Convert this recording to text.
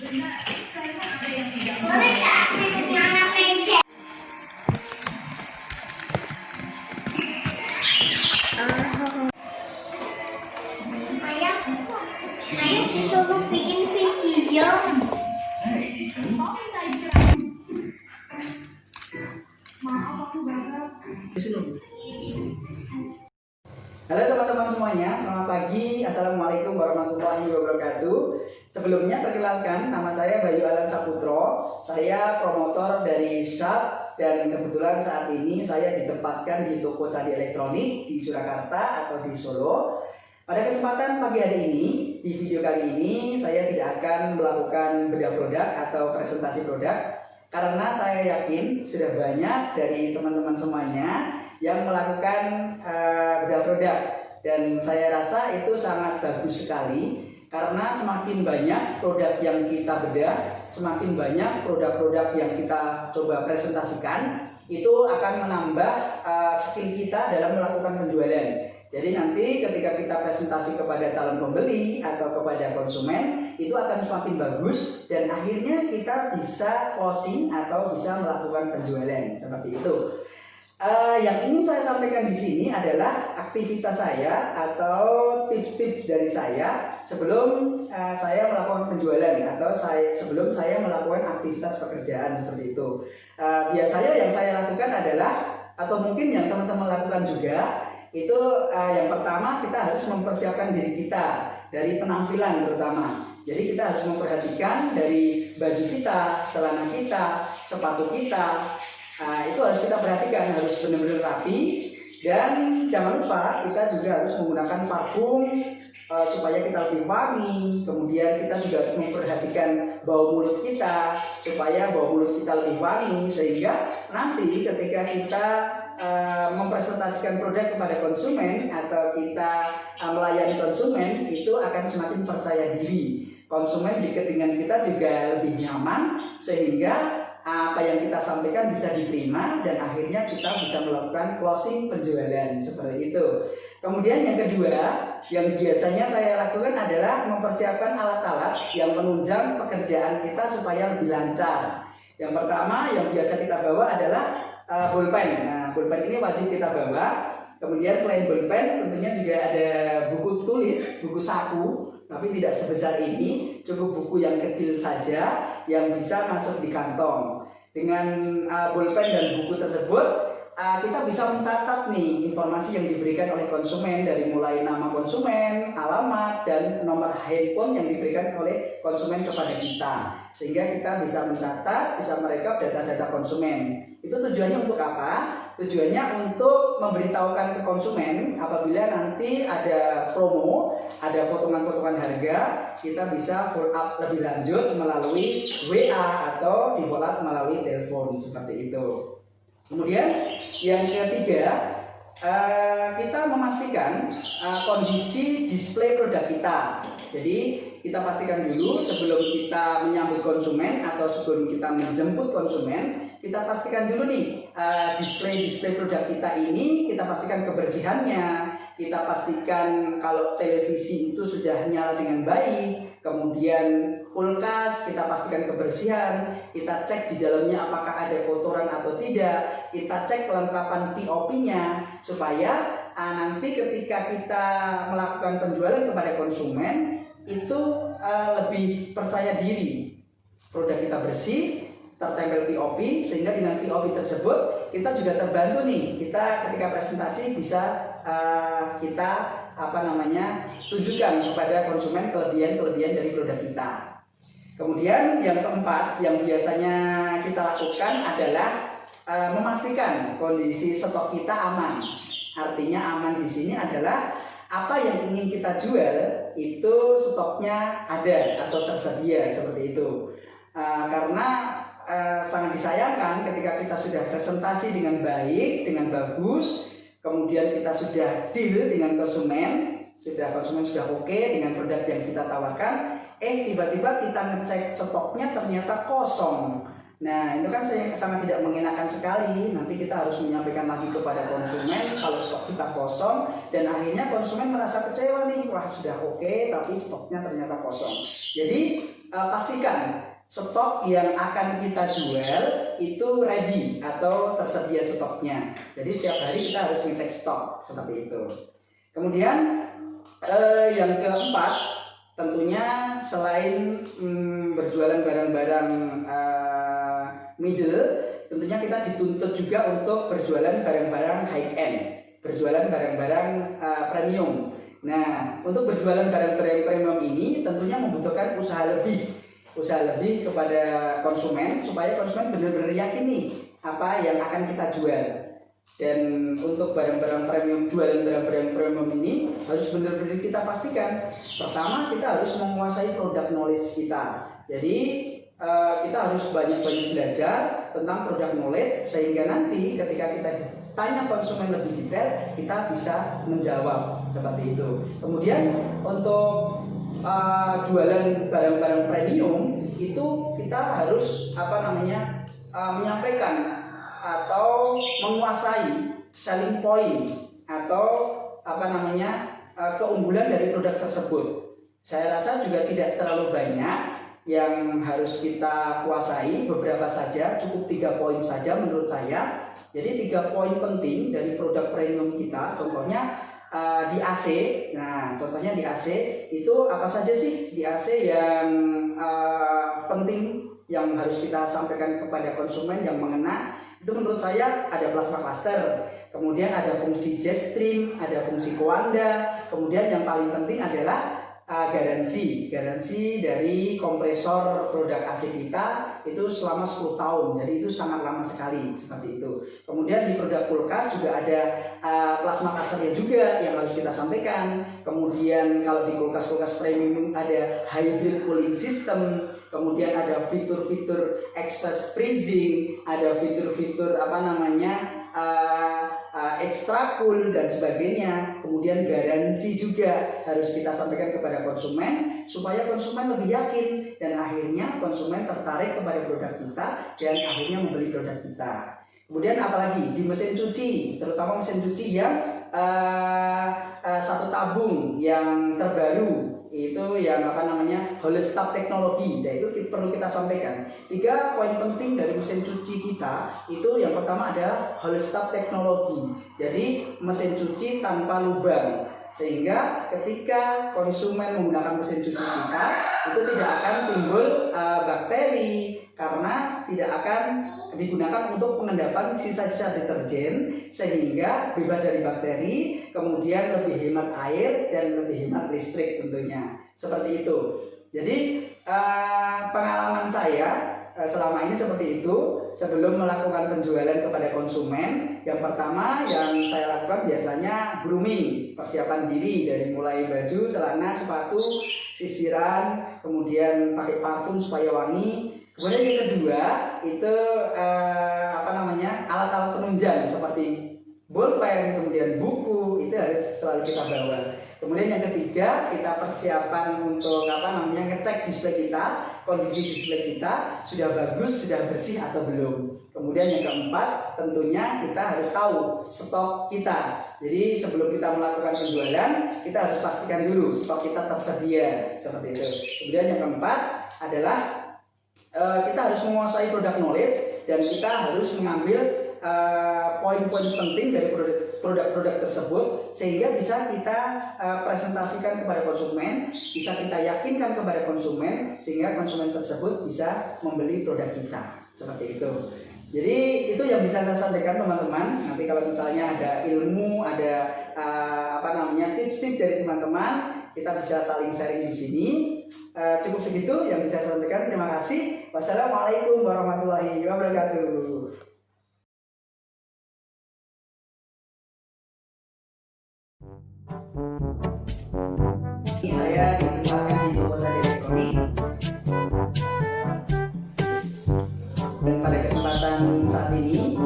Boleh nggak mana pencet? Ayah disuruh bikin video. Halo teman-teman semuanya, selamat pagi. Assalamualaikum warahmatullahi wabarakatuh. Sebelumnya perkenalkan, nama saya Bayu Alan Saputro. Saya promotor dari Sharp dan kebetulan saat ini saya ditempatkan di toko candi elektronik di Surakarta atau di Solo. Pada kesempatan pagi hari ini, di video kali ini saya tidak akan melakukan bedah produk atau presentasi produk karena saya yakin sudah banyak dari teman-teman semuanya yang melakukan bedah produk, dan saya rasa itu sangat bagus sekali karena semakin banyak produk yang kita bedah, semakin banyak produk-produk yang kita coba presentasikan, itu akan menambah skill kita dalam melakukan penjualan. Jadi nanti ketika kita presentasi kepada calon pembeli atau kepada konsumen, itu akan semakin bagus dan akhirnya kita bisa closing atau bisa melakukan penjualan seperti itu. Yang ingin saya sampaikan di sini adalah aktivitas saya atau tips-tips dari saya sebelum saya melakukan penjualan atau sebelum saya melakukan aktivitas pekerjaan seperti itu. Biasanya yang saya lakukan adalah, atau mungkin yang teman-teman lakukan juga, itu yang pertama kita harus mempersiapkan diri kita dari penampilan terutama. Jadi kita harus memperhatikan dari baju kita, celana kita, sepatu kita. Itu harus kita perhatikan, harus benar-benar rapi, dan jangan lupa kita juga harus menggunakan parfum supaya kita lebih wangi. Kemudian kita juga harus memperhatikan bau mulut kita supaya bau mulut kita lebih wangi, sehingga nanti ketika kita mempresentasikan produk kepada konsumen atau kita melayani konsumen, itu akan semakin percaya diri. Konsumen dekat dengan kita juga lebih nyaman, sehingga apa yang kita sampaikan bisa diterima dan akhirnya kita bisa melakukan closing penjualan seperti itu. Kemudian yang kedua yang biasanya saya lakukan adalah mempersiapkan alat-alat yang menunjang pekerjaan kita supaya lebih lancar. Yang pertama yang biasa kita bawa adalah pulpen. Nah, pulpen ini wajib kita bawa. Kemudian selain pulpen tentunya juga ada buku tulis, buku saku, tapi tidak sebesar ini, cukup buku yang kecil saja yang bisa masuk di kantong. Dengan pulpen dan buku tersebut, kita bisa mencatat nih informasi yang diberikan oleh konsumen, dari mulai nama konsumen, alamat, dan nomor handphone yang diberikan oleh konsumen kepada kita, sehingga kita bisa mencatat, bisa merekap data-data konsumen. Itu tujuannya untuk apa? Tujuannya untuk memberitahukan ke konsumen apabila nanti ada promo, ada potongan-potongan harga, kita bisa follow up lebih lanjut melalui WA atau di follow up melalui telepon seperti itu. Kemudian yang ketiga, kita memastikan kondisi display produk kita. Jadi kita pastikan dulu sebelum kita menyambut konsumen atau sebelum kita menjemput konsumen, kita pastikan dulu nih display produk kita ini, kita pastikan kebersihannya, kita pastikan kalau televisi itu sudah nyala dengan baik, kemudian kulkas kita pastikan kebersihan, kita cek di dalamnya apakah ada kotoran atau tidak, kita cek kelengkapan POP-nya supaya nanti ketika kita melakukan penjualan kepada konsumen itu lebih percaya diri, produk kita bersih, tertempel POP, sehingga dengan POP tersebut kita juga terbantu nih, kita ketika presentasi bisa kita tunjukkan kepada konsumen kelebihan dari produk kita. Kemudian yang keempat yang biasanya kita lakukan adalah memastikan kondisi stok kita aman. Artinya aman di sini adalah apa yang ingin kita jual itu stoknya ada atau tersedia seperti itu. Karena sangat disayangkan ketika kita sudah presentasi dengan baik, dengan bagus, kemudian kita sudah deal dengan konsumen sudah oke dengan produk yang kita tawarkan, tiba-tiba kita ngecek stoknya ternyata kosong. Nah, itu kan sangat tidak mengenakan sekali. Nanti kita harus menyampaikan lagi kepada konsumen kalau stok kita kosong, dan akhirnya konsumen merasa kecewa nih, wah sudah oke tapi stoknya ternyata kosong. Jadi pastikan stok yang akan kita jual itu ready atau tersedia stoknya. Jadi setiap hari kita harus ngecek stok seperti itu. Kemudian yang keempat, tentunya selain berjualan barang-barang middle, tentunya kita dituntut juga untuk berjualan barang-barang high end, berjualan barang-barang premium. Nah, untuk berjualan barang-barang premium ini tentunya membutuhkan usaha lebih kepada konsumen, supaya konsumen benar-benar yakin nih apa yang akan kita jual. Dan untuk barang-barang premium, jualan barang-barang premium ini harus benar-benar kita pastikan. Pertama, kita harus menguasai produk knowledge kita. Jadi kita harus banyak-banyak belajar tentang produk knowledge, sehingga nanti ketika kita tanya konsumen lebih detail, kita bisa menjawab seperti itu. Kemudian untuk jualan barang-barang premium itu kita harus menyampaikan atau menguasai selling point atau keunggulan dari produk tersebut. Saya rasa juga tidak terlalu banyak yang harus kita kuasai, beberapa saja, cukup 3 poin saja menurut saya. Jadi 3 poin penting dari produk premium kita, contohnya di AC. Nah, contohnya di AC itu apa saja sih di AC yang penting yang harus kita sampaikan kepada konsumen yang mengena? Itu menurut saya ada plasma cluster, kemudian ada fungsi jet stream, ada fungsi coanda, kemudian yang paling penting adalah garansi dari kompresor produk AC kita itu selama 10 tahun, jadi itu sangat lama sekali seperti itu. Kemudian di produk kulkas juga ada plasma cutter juga yang harus kita sampaikan. Kemudian kalau di kulkas premium ada hybrid cooling system, kemudian ada fitur-fitur express freezing, ada fitur-fitur extra cool dan sebagainya. Kemudian garansi juga harus kita sampaikan kepada konsumen supaya konsumen lebih yakin dan akhirnya konsumen tertarik kepada produk kita dan akhirnya membeli produk kita. Kemudian apalagi di mesin cuci, terutama mesin cuci yang 1 tabung yang terbaru, itu yang Holestop teknologi. Nah, itu perlu kita sampaikan. 3 poin penting dari mesin cuci kita itu yang pertama adalah Holestop teknologi. Jadi mesin cuci tanpa lubang, sehingga ketika konsumen menggunakan mesin cuci kita itu tidak akan timbul bakteri, karena tidak akan digunakan untuk pengendapan sisa-sisa deterjen, sehingga bebas dari bakteri, kemudian lebih hemat air dan lebih hemat listrik tentunya. Seperti itu. Jadi pengalaman saya selama ini seperti itu. Sebelum melakukan penjualan kepada konsumen, yang pertama yang saya lakukan biasanya grooming, persiapan diri dari mulai baju, celana, sepatu, sisiran, kemudian pakai parfum supaya wangi. Kemudian yang kedua itu alat-alat penunjang seperti bolpen, kemudian buku, itu harus selalu kita bawa. Kemudian yang ketiga, kita persiapan untuk ngecek display kita, kondisi display kita sudah bagus, sudah bersih atau belum. Kemudian yang keempat, tentunya kita harus tahu stok kita. Jadi sebelum kita melakukan penjualan, kita harus pastikan dulu stok kita tersedia, seperti itu. Kemudian yang keempat adalah kita harus menguasai produk knowledge dan kita harus mengambil poin-poin penting dari produk-produk tersebut, sehingga bisa kita presentasikan kepada konsumen, bisa kita yakinkan kepada konsumen, sehingga konsumen tersebut bisa membeli produk kita. Seperti itu. Jadi itu yang bisa saya sampaikan teman-teman. Nanti kalau misalnya ada ilmu, ada tips-tips dari teman-teman, kita bisa saling sharing di sini. Cukup segitu yang bisa saya sampaikan. Terima kasih. Wassalamualaikum warahmatullahi wabarakatuh. Saya ditempatkan di toko Sari Elektronik, dan pada kesempatan saat ini